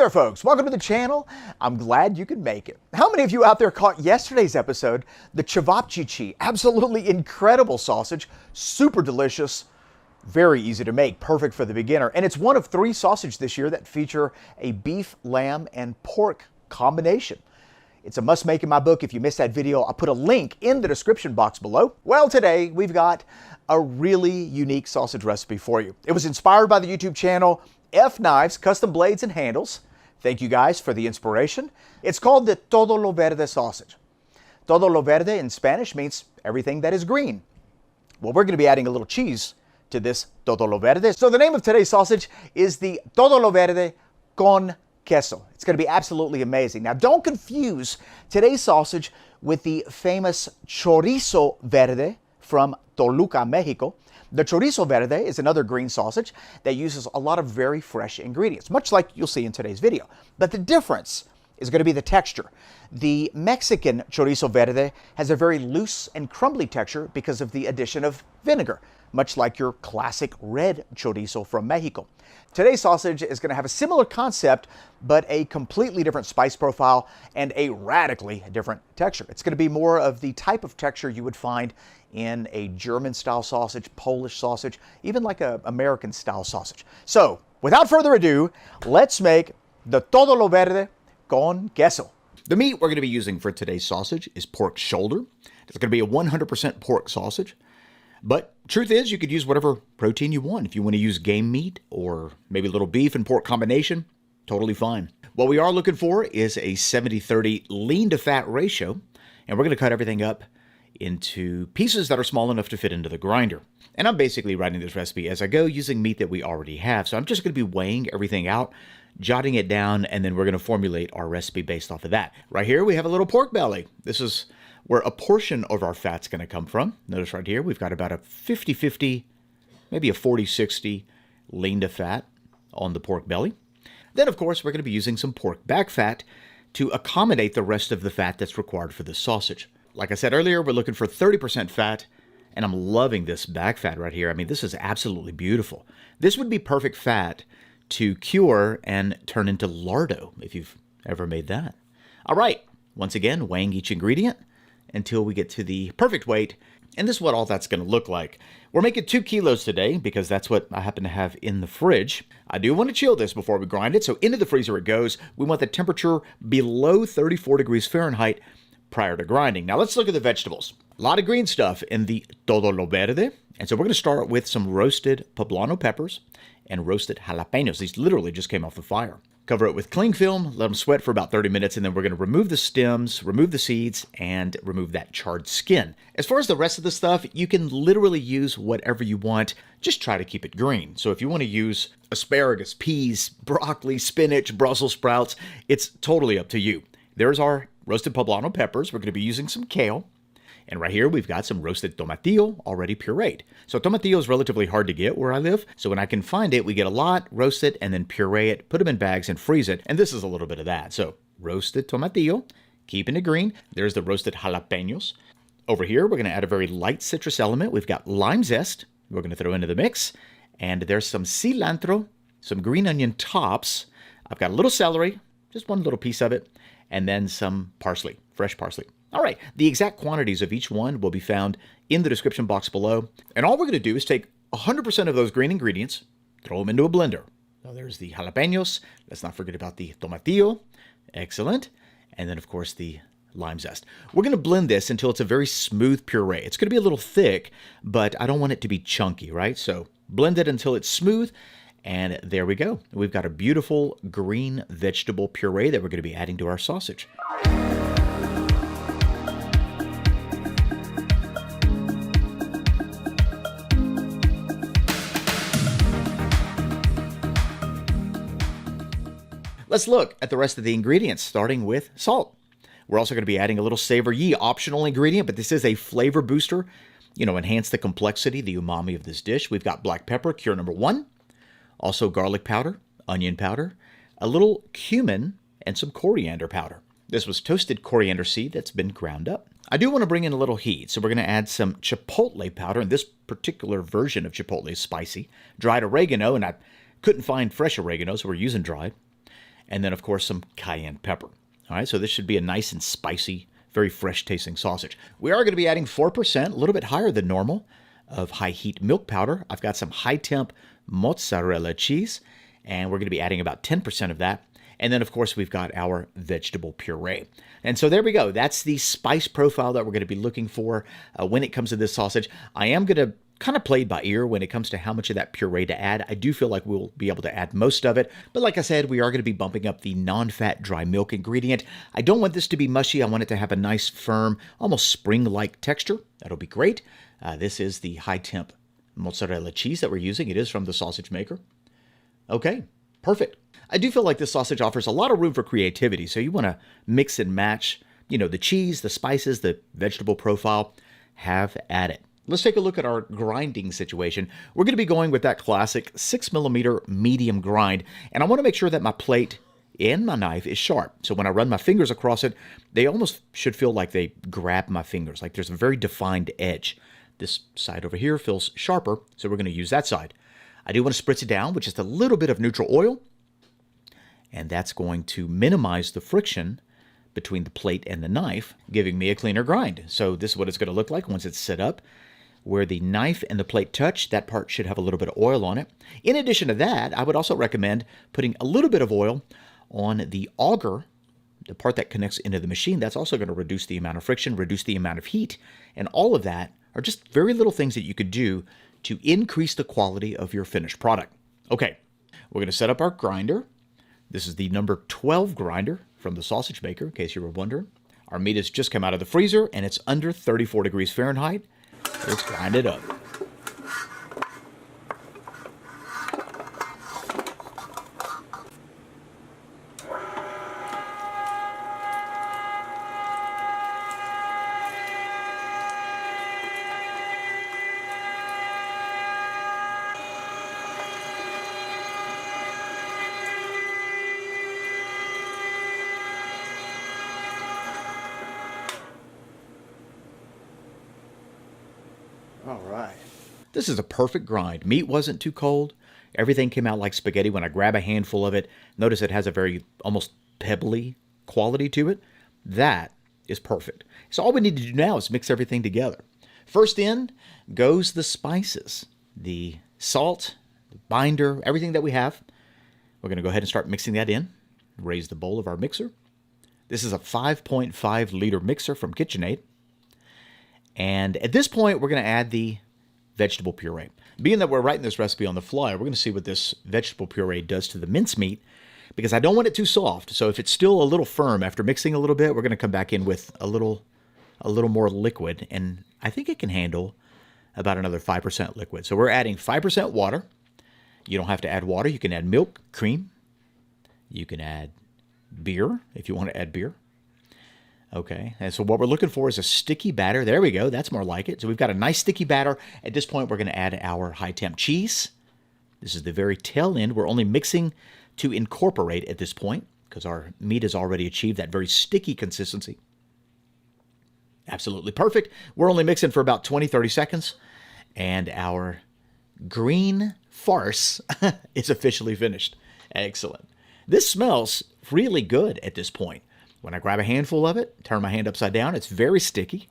there, folks. Welcome to the channel. I'm glad you could make it. How many of you out there caught yesterday's episode, the cevapcici? Absolutely incredible sausage, super delicious, very easy to make, perfect for the beginner. And it's one of 3 sausages this year that feature a beef, lamb, and pork combination. It's a must-make in my book. If you missed that video, I'll put a link in the description box below. Well, today we've got a really unique sausage recipe for you. It was inspired by the YouTube channel F Knives, Custom Blades and Handles. Thank you guys for the inspiration. It's called the Todo lo Verde sausage. Todo lo Verde in Spanish means everything that is green. Well, we're going to be adding a little cheese to this Todo lo Verde. So the name of today's sausage is the Todo lo Verde con queso. It's going to be absolutely amazing. Now, don't confuse today's sausage with the famous Chorizo Verde from Toluca, Mexico. The Chorizo Verde is another green sausage that uses a lot of very fresh ingredients, much like you'll see in today's video. But the difference is going to be the texture. The Mexican Chorizo Verde has a very loose and crumbly texture because of the addition of vinegar, much like your classic red chorizo from Mexico. Today's sausage is going to have a similar concept, but a completely different spice profile and a radically different texture. It's going to be more of the type of texture you would find in a German-style sausage, Polish sausage, even like an American-style sausage. So, without further ado, let's make the Todo lo Verde con queso. The meat we're going to be using for today's sausage is pork shoulder. It's going to be a 100% pork sausage. But truth is, you could use whatever protein you want. If you want to use game meat or maybe a little beef and pork combination, totally fine. What we are looking for is a 70-30 lean to fat ratio, and we're going to cut everything up into pieces that are small enough to fit into the grinder. And I'm basically writing this recipe as I go using meat that we already have. So I'm just going to be weighing everything out, jotting it down, and then we're going to formulate our recipe based off of that. Right here, we have a little pork belly. This is where a portion of our fat's going to come from. Notice right here, we've got about a 50-50, maybe a 40-60 lean to fat on the pork belly. Then, of course, we're going to be using some pork back fat to accommodate the rest of the fat that's required for this sausage. Like I said earlier, we're looking for 30% fat, and I'm loving this back fat right here. I mean, this is absolutely beautiful. This would be perfect fat to cure and turn into lardo, if you've ever made that. All right, once again, weighing each ingredient until we get to the perfect weight, and this is what all that's going to look like. We're making 2 kilos today because that's what I happen to have in the fridge. I do want to chill this before we grind it, so into the freezer it goes. We want the temperature below 34 degrees Fahrenheit prior to grinding. Now let's look at the vegetables. A lot of green stuff in the Todo lo Verde, and so we're going to start with some roasted poblano peppers and roasted jalapenos. These literally just came off the fire. Cover it with cling film, let them sweat for about 30 minutes, and then we're going to remove the stems, remove the seeds, and remove that charred skin. As far as the rest of the stuff, you can literally use whatever you want. Just try to keep it green. So if you want to use asparagus, peas, broccoli, spinach, Brussels sprouts, it's totally up to you. There's our roasted poblano peppers. We're going to be using some kale. And right here, we've got some roasted tomatillo already pureed. So tomatillo is relatively hard to get where I live. So when I can find it, we get a lot, roast it, and then puree it, put them in bags, and freeze it. And this is a little bit of that. So roasted tomatillo, keeping it green. There's the roasted jalapenos. Over here, we're going to add a very light citrus element. We've got lime zest we're going to throw into the mix. And there's some cilantro, some green onion tops. I've got a little celery, just one little piece of it, and then some parsley, fresh parsley. All right, the exact quantities of each one will be found in the description box below. And all we're going to do is take 100% of those green ingredients, throw them into a blender. Now there's the jalapenos. Let's not forget about the tomatillo. Excellent. And then, of course, the lime zest. We're going to blend this until it's a very smooth puree. It's going to be a little thick, but I don't want it to be chunky, right? So blend it until it's smooth. And there we go. We've got a beautiful green vegetable puree that we're going to be adding to our sausage. Let's look at the rest of the ingredients, starting with salt. We're also going to be adding a little savory, optional ingredient, but this is a flavor booster. Enhance the complexity, the umami of this dish. We've got black pepper, cure number 1. Also garlic powder, onion powder, a little cumin, and some coriander powder. This was toasted coriander seed that's been ground up. I do want to bring in a little heat, so we're going to add some chipotle powder, and this particular version of chipotle is spicy. Dried oregano, and I couldn't find fresh oregano, so we're using dried. and then, of course, some cayenne pepper. All right, so this should be a nice and spicy, very fresh-tasting sausage. We are going to be adding 4%, a little bit higher than normal, of high-heat milk powder. I've got some high-temp mozzarella cheese, and we're going to be adding about 10% of that. And then, of course, we've got our vegetable puree. And so there we go. That's the spice profile that we're going to be looking for when it comes to this sausage. I am going to kind of play it by ear when it comes to how much of that puree to add. I do feel like we'll be able to add most of it. But like I said, we are going to be bumping up the non-fat dry milk ingredient. I don't want this to be mushy. I want it to have a nice, firm, almost spring-like texture. That'll be great. This is the high-temp mozzarella cheese that we're using. It is from the sausage maker. Okay, perfect. I do feel like this sausage offers a lot of room for creativity, so you want to mix and match, the cheese, the spices, the vegetable profile. Have at it. Let's take a look at our grinding situation. We're going to be going with that classic 6mm medium grind, and I want to make sure that my plate and my knife is sharp. So when I run my fingers across it, they almost should feel like they grab my fingers, like there's a very defined edge. This side over here feels sharper, so we're going to use that side. I do want to spritz it down with just a little bit of neutral oil, and that's going to minimize the friction between the plate and the knife, giving me a cleaner grind. So this is what it's going to look like once it's set up. Where the knife and the plate touch, that part should have a little bit of oil on it. In addition to that, I would also recommend putting a little bit of oil on the auger, the part that connects into the machine. That's also going to reduce the amount of friction, reduce the amount of heat, and all of that are just very little things that you could do to increase the quality of your finished product. Okay, we're going to set up our grinder. This is the number 12 grinder from the sausage maker, in case you were wondering. Our meat has just come out of the freezer, and it's under 34 degrees Fahrenheit. Let's grind it up. All right. This is a perfect grind. Meat wasn't too cold. Everything came out like spaghetti when I grab a handful of it. Notice it has a very almost pebbly quality to it. That is perfect. So all we need to do now is mix everything together. First in goes the spices, the salt, the binder, everything that we have. We're going to go ahead and start mixing that in. Raise the bowl of our mixer. This is a 5.5 liter mixer from KitchenAid. And at this point, we're going to add the vegetable puree. Being that we're writing this recipe on the fly, we're going to see what this vegetable puree does to the mincemeat, because I don't want it too soft. So if it's still a little firm after mixing a little bit, we're going to come back in with a little more liquid, and I think it can handle about another 5% liquid. So we're adding 5% water. You don't have to add water. You can add milk, cream. You can add beer if you want to add beer. Okay, and so what we're looking for is a sticky batter. There we go. That's more like it. So we've got a nice sticky batter. At this point, we're going to add our high-temp cheese. This is the very tail end. We're only mixing to incorporate at this point because our meat has already achieved that very sticky consistency. Absolutely perfect. We're only mixing for about 20-30 seconds, and our green farce is officially finished. Excellent. This smells really good at this point. When I grab a handful of it, turn my hand upside down, it's very sticky.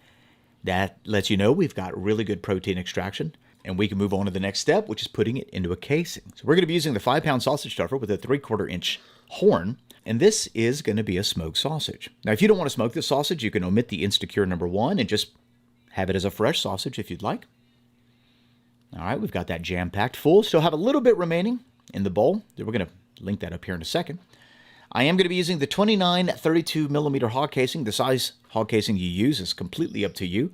That lets you know we've got really good protein extraction, and we can move on to the next step, which is putting it into a casing. So we're going to be using the 5-pound sausage stuffer with a 3/4 inch horn, and this is going to be a smoked sausage. Now, if you don't want to smoke this sausage, you can omit the Instacure number 1 and just have it as a fresh sausage if you'd like. All right, we've got that jam-packed full. Still have a little bit remaining in the bowl. We're going to link that up here in a second. I am going to be using the 29-32mm hog casing. The size hog casing you use is completely up to you.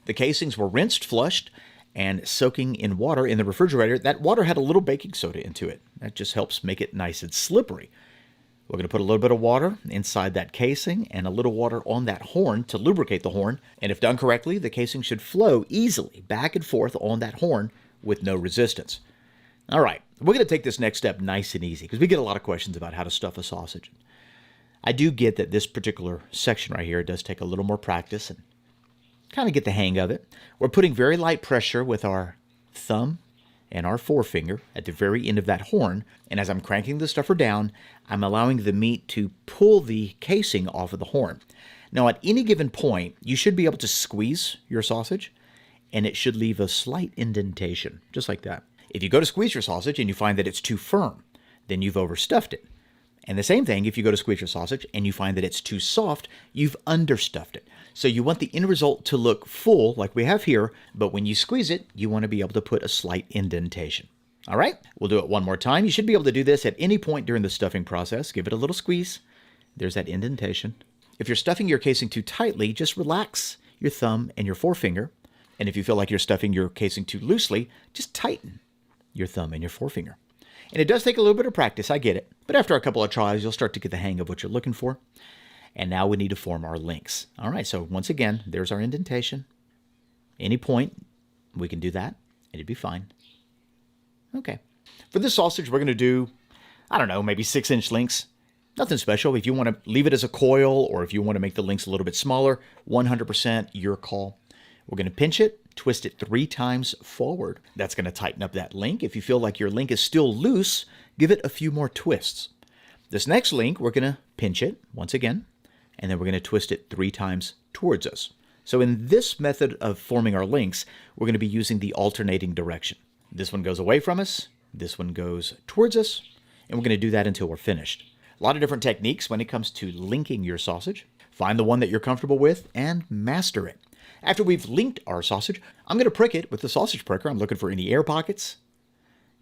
The casings were rinsed, flushed, and soaking in water in the refrigerator. That water had a little baking soda into it. That just helps make it nice and slippery. We're going to put a little bit of water inside that casing and a little water on that horn to lubricate the horn. And if done correctly, the casing should flow easily back and forth on that horn with no resistance. All right, we're going to take this next step nice and easy because we get a lot of questions about how to stuff a sausage. I do get that this particular section right here does take a little more practice and kind of get the hang of it. We're putting very light pressure with our thumb and our forefinger at the very end of that horn. And as I'm cranking the stuffer down, I'm allowing the meat to pull the casing off of the horn. Now, at any given point, you should be able to squeeze your sausage, and it should leave a slight indentation, just like that. If you go to squeeze your sausage and you find that it's too firm, then you've overstuffed it. And the same thing, if you go to squeeze your sausage and you find that it's too soft, you've understuffed it. So you want the end result to look full, like we have here, but when you squeeze it, you want to be able to put a slight indentation. All right, we'll do it one more time. You should be able to do this at any point during the stuffing process. Give it a little squeeze. There's that indentation. If you're stuffing your casing too tightly, just relax your thumb and your forefinger. And if you feel like you're stuffing your casing too loosely, just tighten your thumb and your forefinger. And it does take a little bit of practice, I get it. But after a couple of tries, you'll start to get the hang of what you're looking for. And now we need to form our links. All right, so once again, there's our indentation. Any point, we can do that, and it'd be fine. Okay. For this sausage, we're going to do, I don't know, maybe 6-inch links. Nothing special. If you want to leave it as a coil, or if you want to make the links a little bit smaller, 100% your call. We're going to pinch it, twist it 3 times forward. That's going to tighten up that link. If you feel like your link is still loose, give it a few more twists. This next link, we're going to pinch it once again, and then we're going to twist it 3 times towards us. So in this method of forming our links, we're going to be using the alternating direction. This one goes away from us, this one goes towards us, and we're going to do that until we're finished. A lot of different techniques when it comes to linking your sausage. Find the one that you're comfortable with and master it. After we've linked our sausage, I'm going to prick it with the sausage pricker. I'm looking for any air pockets.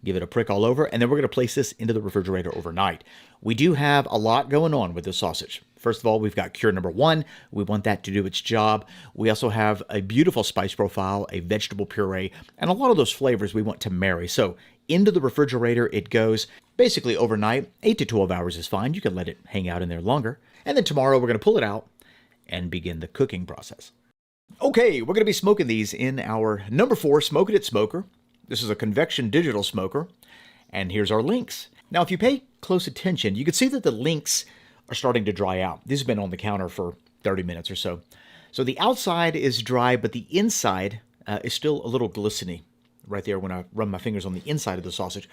Give it a prick all over, and then we're going to place this into the refrigerator overnight. We do have a lot going on with the sausage. First of all, we've got cure number 1. We want that to do its job. We also have a beautiful spice profile, a vegetable puree, and a lot of those flavors we want to marry. So into the refrigerator it goes basically overnight. 8 to 12 hours is fine. You can let it hang out in there longer. And then tomorrow we're going to pull it out and begin the cooking process. Okay, we're going to be smoking these in our number 4 Smoke It at Smoker. This is a convection digital smoker, and here's our links. Now, if you pay close attention, you can see that the links are starting to dry out. These have been on the counter for 30 minutes or so. So the outside is dry, but the inside is still a little glistening right there when I run my fingers on the inside of the sausage.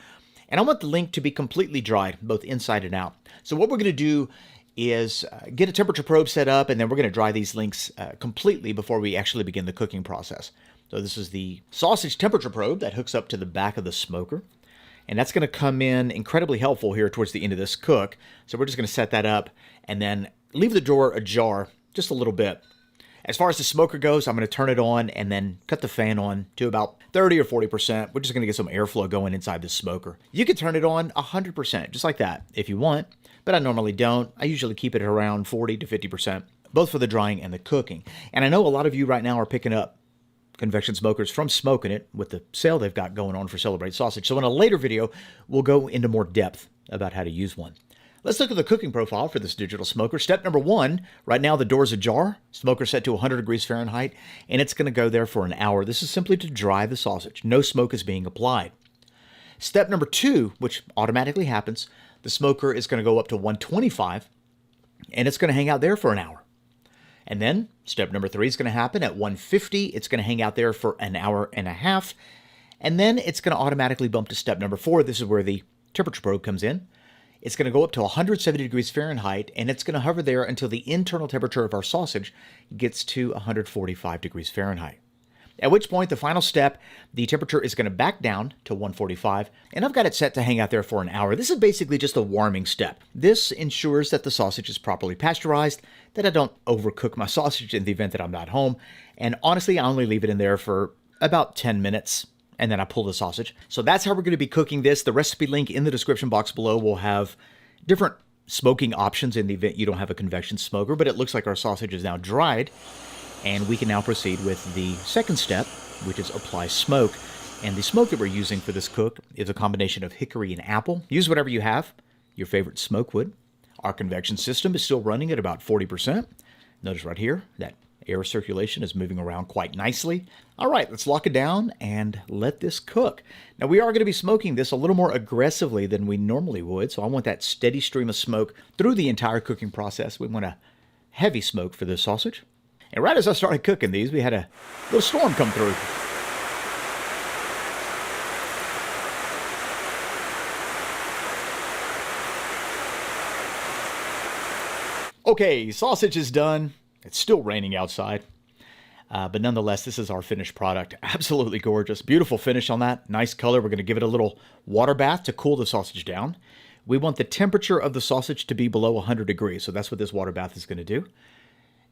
And I want the link to be completely dried, both inside and out. So what we're going to do is get a temperature probe set up, and then we're going to dry these links completely before we actually begin the cooking process. So this is the sausage temperature probe that hooks up to the back of the smoker. And that's going to come in incredibly helpful here towards the end of this cook. So we're just going to set that up and then leave the door ajar just a little bit. As far as the smoker goes, I'm going to turn it on and then cut the fan on to about 30 or 40%. We're just going to get some airflow going inside the smoker. You can turn it on 100%, just like that, if you want. But I normally don't. I usually keep it around 40 to 50%, both for the drying and the cooking. And I know a lot of you right now are picking up convection smokers from Smoking It with the sale they've got going on for Celebrate Sausage. So in a later video, we'll go into more depth about how to use one. Let's look at the cooking profile for this digital smoker. Step number 1, right now the door's ajar, smoker set to 100 degrees Fahrenheit, and it's going to go there for an hour. This is simply to dry the sausage. No smoke is being applied. Step number 2, which automatically happens, the smoker is going to go up to 125, and it's going to hang out there for an hour. And then step number 3 is going to happen at 150. It's going to hang out there for an hour and a half. And then it's going to automatically bump to step number 4. This is where the temperature probe comes in. It's going to go up to 170 degrees Fahrenheit, and it's going to hover there until the internal temperature of our sausage gets to 145 degrees Fahrenheit. At which point, the final step, the temperature is going to back down to 145, and I've got it set to hang out there for an hour. This is basically just a warming step. This ensures that the sausage is properly pasteurized, that I don't overcook my sausage in the event that I'm not home, and honestly, I only leave it in there for about 10 minutes, and then I pull the sausage. So that's how we're going to be cooking this. The recipe link in the description box below will have different smoking options in the event you don't have a convection smoker, but it looks like our sausage is now dried. And we can now proceed with the second step, which is apply smoke. And the smoke that we're using for this cook is a combination of hickory and apple. Use whatever you have, your favorite smoke wood. Our convection system is still running at about 40%. Notice right here that air circulation is moving around quite nicely. All right, let's lock it down and let this cook. Now we are going to be smoking this a little more aggressively than we normally would. So I want that steady stream of smoke through the entire cooking process. We want a heavy smoke for this sausage. And right as I started cooking these, we had a little storm come through. Okay, sausage is done. It's still raining outside. But nonetheless, this is our finished product. Absolutely gorgeous. Beautiful finish on that. Nice color. We're going to give it a little water bath to cool the sausage down. We want the temperature of the sausage to be below 100 degrees. So that's what this water bath is going to do.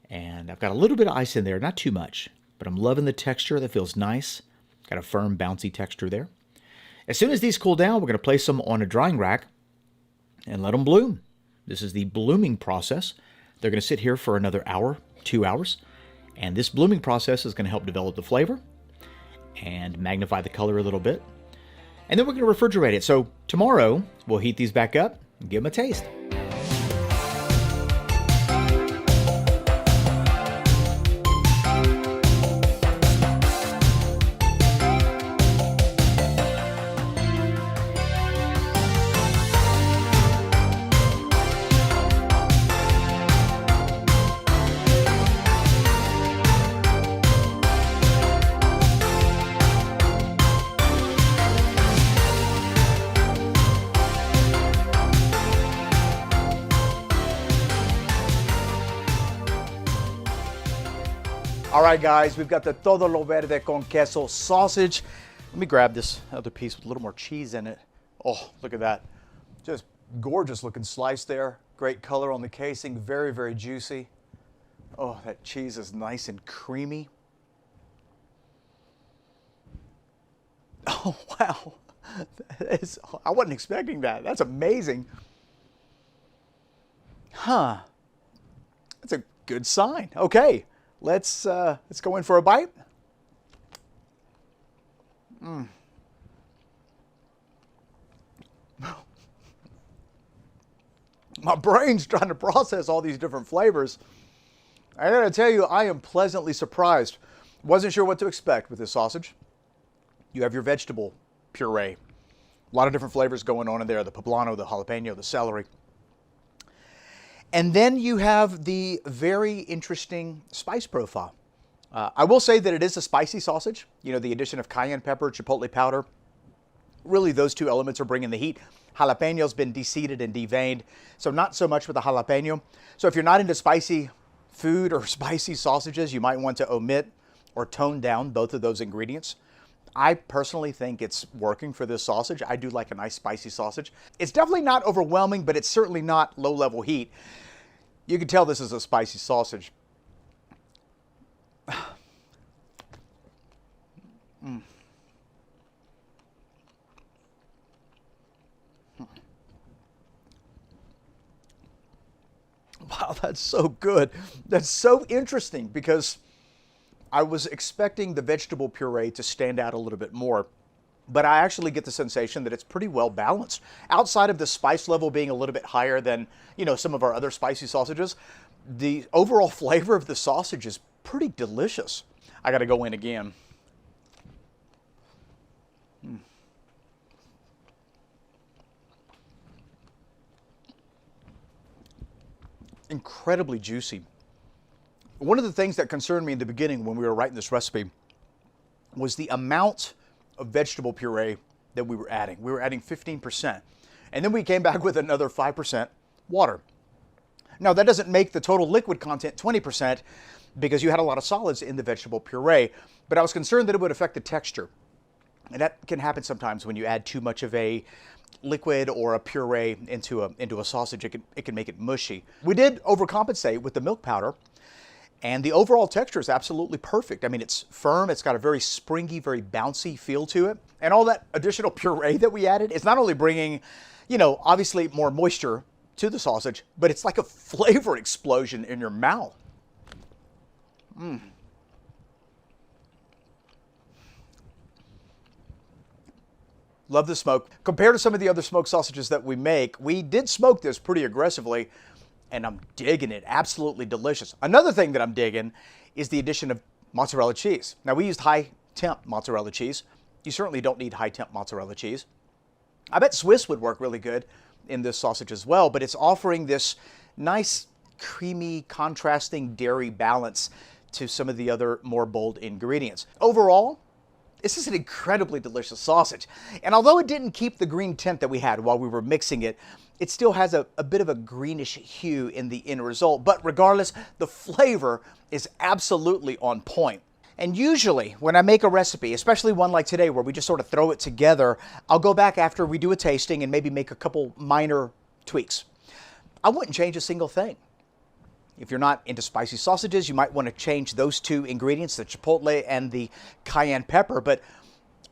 And I've got a little bit of ice in there. Not too much. But I'm loving the texture. That feels nice. Got a firm, bouncy texture there. As soon as these cool down, we're going to place them on a drying rack and let them bloom. This is the blooming process. They're going to sit here for another hour, 2 hours. And this blooming process is going to help develop the flavor and magnify the color a little bit. And then we're going to refrigerate it. So tomorrow, we'll heat these back up and give them a taste. All right, guys, we've got the Todo lo Verde con Queso Sausage. Let me grab this other piece with a little more cheese in it. Oh, look at that. Just gorgeous looking slice there. Great color on the casing, very, very juicy. Oh, that cheese is nice and creamy. Oh, wow. I wasn't expecting that. That's amazing. Huh. That's a good sign. Okay. Let's go in for a bite. My brain's trying to process all these different flavors. I gotta tell you, I am pleasantly surprised. Wasn't sure what to expect with this sausage. You have your vegetable puree. A lot of different flavors going on in there. The poblano, the jalapeno, the celery. And then you have the very interesting spice profile. I will say that it is a spicy sausage. You know, the addition of cayenne pepper, chipotle powder. Really, those two elements are bringing the heat. Jalapeno's been deseeded and deveined, so not so much with the jalapeno. So if you're not into spicy food or spicy sausages, you might want to omit or tone down both of those ingredients. I personally think it's working for this sausage. I do like a nice spicy sausage. It's definitely not overwhelming, but it's certainly not low-level heat. You can tell this is a spicy sausage. Wow, that's so good. That's so interesting because I was expecting the vegetable puree to stand out a little bit more, but I actually get the sensation that it's pretty well balanced. Outside of the spice level being a little bit higher than, you know, some of our other spicy sausages, the overall flavor of the sausage is pretty delicious. I got to go in again. Incredibly juicy. One of the things that concerned me in the beginning when we were writing this recipe was the amount of vegetable puree that we were adding. We were adding 15%. And then we came back with another 5% water. Now, that doesn't make the total liquid content 20% because you had a lot of solids in the vegetable puree, but I was concerned that it would affect the texture. And that can happen sometimes when you add too much of a liquid or a puree into a sausage. It can make it mushy. We did overcompensate with the milk powder, and the overall texture is absolutely perfect. I mean, it's firm, it's got a very springy, very bouncy feel to it. And all that additional puree that we added is not only bringing, you know, obviously more moisture to the sausage, but it's like a flavor explosion in your mouth. Love the smoke. Compared to some of the other smoked sausages that we make, we did smoke this pretty aggressively, and I'm digging it. Absolutely delicious. Another thing that I'm digging is the addition of mozzarella cheese. Now, we used high temp mozzarella cheese. You certainly don't need high temp mozzarella cheese. I bet Swiss would work really good in this sausage as well, but it's offering this nice, creamy, contrasting dairy balance to some of the other more bold ingredients. Overall, This is an incredibly delicious sausage. And although it didn't keep the green tint that we had while we were mixing it, it still has a bit of a greenish hue in the end result. But regardless, the flavor is absolutely on point. And usually when I make a recipe, especially one like today where we just sort of throw it together, I'll go back after we do a tasting and maybe make a couple minor tweaks. I wouldn't change a single thing. If you're not into spicy sausages, you might want to change those two ingredients, the chipotle and the cayenne pepper. But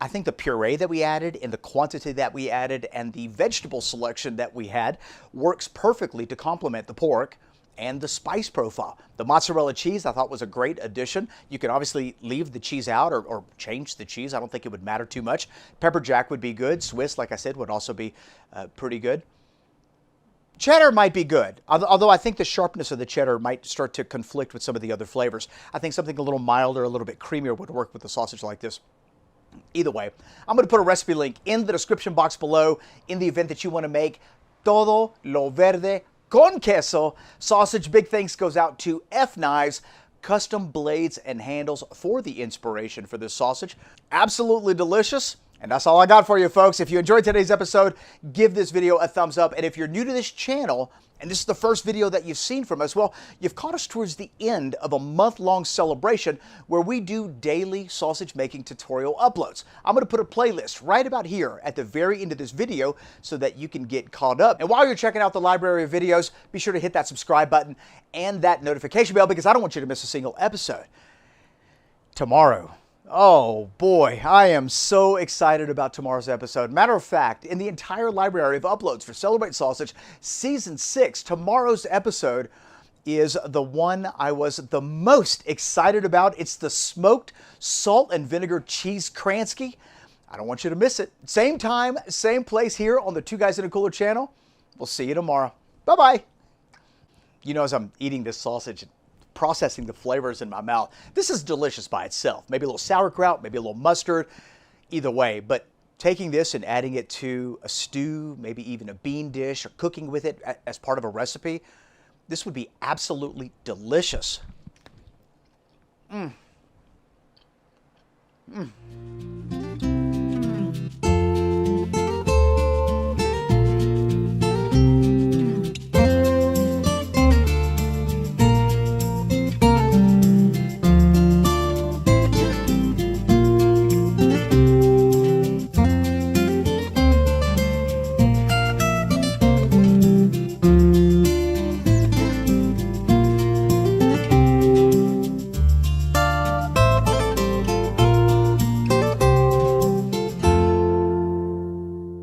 I think the puree that we added and the quantity that we added and the vegetable selection that we had works perfectly to complement the pork and the spice profile. The mozzarella cheese I thought was a great addition. You can obviously leave the cheese out or change the cheese. I don't think it would matter too much. Pepper jack would be good. Swiss, like I said, would also be pretty good. Cheddar might be good, although I think the sharpness of the cheddar might start to conflict with some of the other flavors. I think something a little milder, a little bit creamier would work with a sausage like this. Either way, I'm going to put a recipe link in the description box below in the event that you want to make Todo lo Verde con Queso sausage. Big thanks goes out to F Knives, custom blades and handles for the inspiration for this sausage. Absolutely delicious. And that's all I got for you, folks. If you enjoyed today's episode, give this video a thumbs up. And if you're new to this channel, and this is the first video that you've seen from us, well, you've caught us towards the end of a month-long celebration where we do daily sausage making tutorial uploads. I'm going to put a playlist right about here at the very end of this video so that you can get caught up. And while you're checking out the library of videos, be sure to hit that subscribe button and that notification bell because I don't want you to miss a single episode. Tomorrow. Oh boy, I am so excited about tomorrow's episode. Matter of fact, in the entire library of uploads for Celebrate Sausage Season 6, tomorrow's episode is the one I was the most excited about. It's the smoked salt and vinegar cheese Kransky. I don't want you to miss it. Same time, same place here on the Two Guys in a Cooler channel. We'll see you tomorrow. Bye-bye. You know, as I'm eating this sausage, processing the flavors in my mouth. This is delicious by itself. Maybe a little sauerkraut, maybe a little mustard, either way. But taking this and adding it to a stew, maybe even a bean dish, or cooking with it as part of a recipe, this would be absolutely delicious.